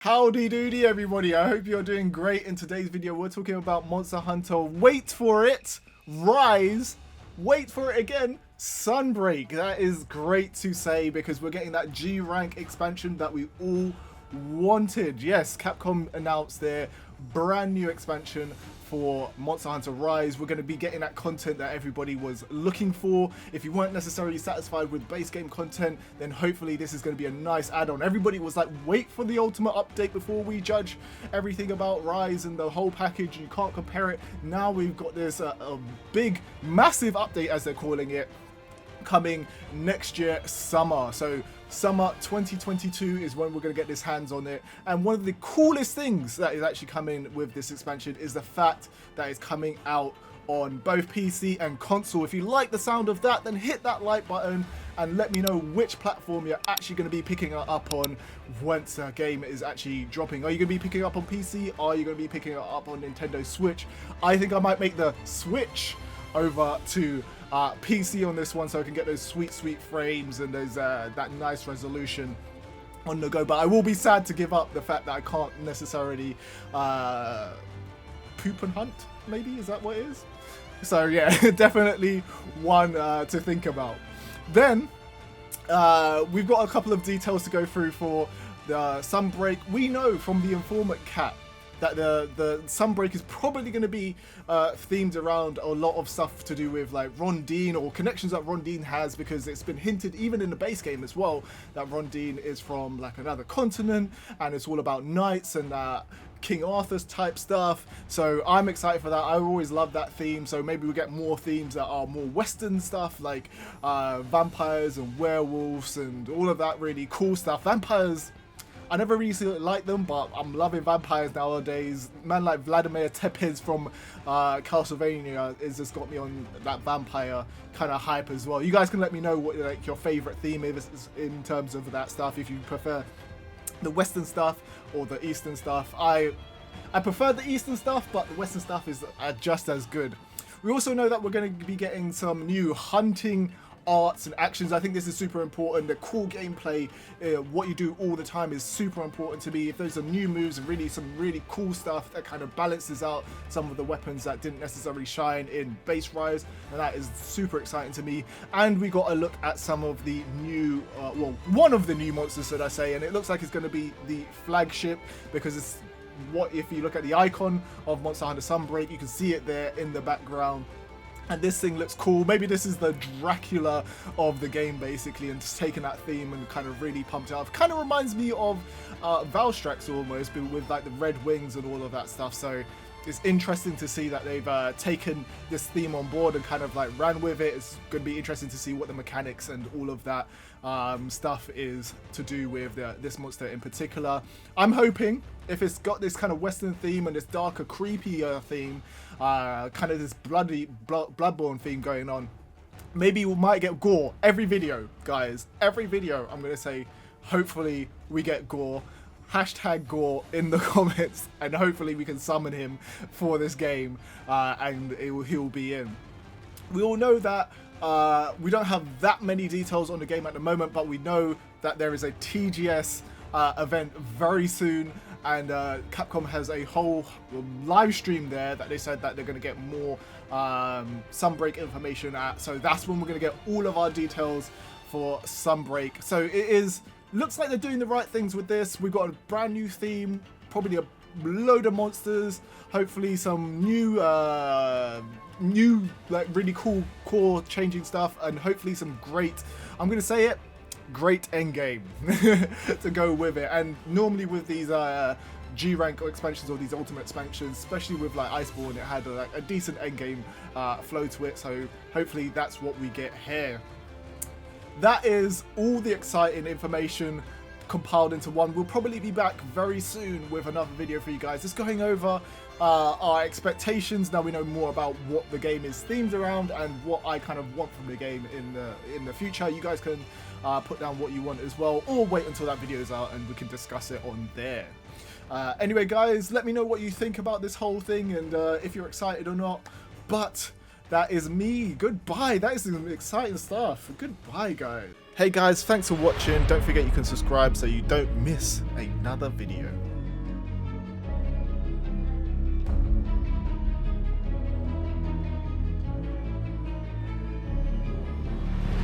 Howdy doody everybody, I hope you're doing great. In today's video we're talking about Monster Hunter, wait for it, Rise, wait for it again, Sunbreak. That is great to say because we're getting that G rank expansion that we all wanted. Yes, Capcom announced their brand new expansion for Monster Hunter Rise. We're going to be getting that content that everybody was looking for. If you weren't necessarily satisfied with base game content, then hopefully this is going to be a nice add-on. Everybody was like, wait for the ultimate update before we judge everything about Rise and the whole package. You can't compare it. Now we've got this a big, massive update, as they're calling it, coming next year summer. So summer 2022 is when we're going to get this hands on it. And one of the coolest things that is actually coming with this expansion is the fact that it's coming out on both PC and console. If you like the sound of that, then hit that like button and let me know which platform you're actually going to be picking it up on once a game is actually dropping. Are you going to be picking it up on PC? Are you going to be picking it up on Nintendo Switch? I think I might make the switch over to PC on this one so I can get those sweet frames and those that nice resolution on the go. But I will be sad to give up the fact that I can't necessarily poop and hunt, maybe, is that what it is? So yeah, definitely one to think about. Then we've got a couple of details to go through for the Sunbreak. We know from the informant Cat that the Sunbreak is probably going to be themed around a lot of stuff to do with like Rondine or connections that Rondine has, because it's been hinted even in the base game as well that Rondine is from like another continent and it's all about knights and King Arthur's type stuff. So I'm excited for that. I always love that theme, so maybe we'll get more themes that are more Western stuff, like vampires and werewolves and all of that really cool stuff. Vampires, I never really liked them, but I'm loving vampires nowadays. Man like Vladimir Tepes from Castlevania has just got me on that vampire kind of hype as well. You guys can let me know what like your favorite theme is in terms of that stuff, if you prefer the Western stuff or the Eastern stuff. I prefer the Eastern stuff, but the Western stuff is just as good. We also know that we're going to be getting some new hunting arts and actions. I think this is super important. The cool gameplay, what you do all the time, is super important to me. If there's some new moves and really some really cool stuff that kind of balances out some of the weapons that didn't necessarily shine in base Rise, and that is super exciting to me. And we got a look at some of the new well, one of the new monsters, should I say, and it looks like it's going to be the flagship, because it's what, if you look at the icon of Monster Hunter Sunbreak, you can see it there in the background. And this thing looks cool. Maybe this is the Dracula of the game, basically, and just taking that theme and kind of really pumped it up. Kind of reminds me of Valstrax almost, but with like the red wings and all of that stuff. So it's interesting to see that they've taken this theme on board and kind of like ran with it. It's going to be interesting to see what the mechanics and all of that stuff is to do with this monster in particular. I'm hoping, if it's got this kind of Western theme and this darker, creepier theme, kind of this Bloodborne theme going on, maybe we might get gore. Every video, guys, every video I'm going to say, hopefully we get gore. Hashtag gore in the comments, and hopefully we can summon him for this game and he'll be in. We all know that we don't have that many details on the game at the moment, but we know that there is a TGS event very soon, and Capcom has a whole live stream there that they said that they're going to get more Sunbreak information at. So that's when we're going to get all of our details for Sunbreak. So it is, looks like they're doing the right things with this. We've got a brand new theme, probably a load of monsters, hopefully some new like really cool core changing stuff, and hopefully some great, I'm gonna say it, great end game to go with it. And normally with these G rank expansions or these ultimate expansions, especially with like Iceborne, it had like a decent end game flow to it. So hopefully that's what we get here. That is all the exciting information compiled into one. We'll probably be back very soon with another video for you guys, just going over our expectations. Now we know more about what the game is themed around and what I kind of want from the game in the future. You guys can put down what you want as well, or wait until that video is out and we can discuss it on there. Anyway, guys, let me know what you think about this whole thing and if you're excited or not. But that is me. Goodbye. That is some exciting stuff. Goodbye, guys. Hey guys, thanks for watching. Don't forget you can subscribe so you don't miss another video.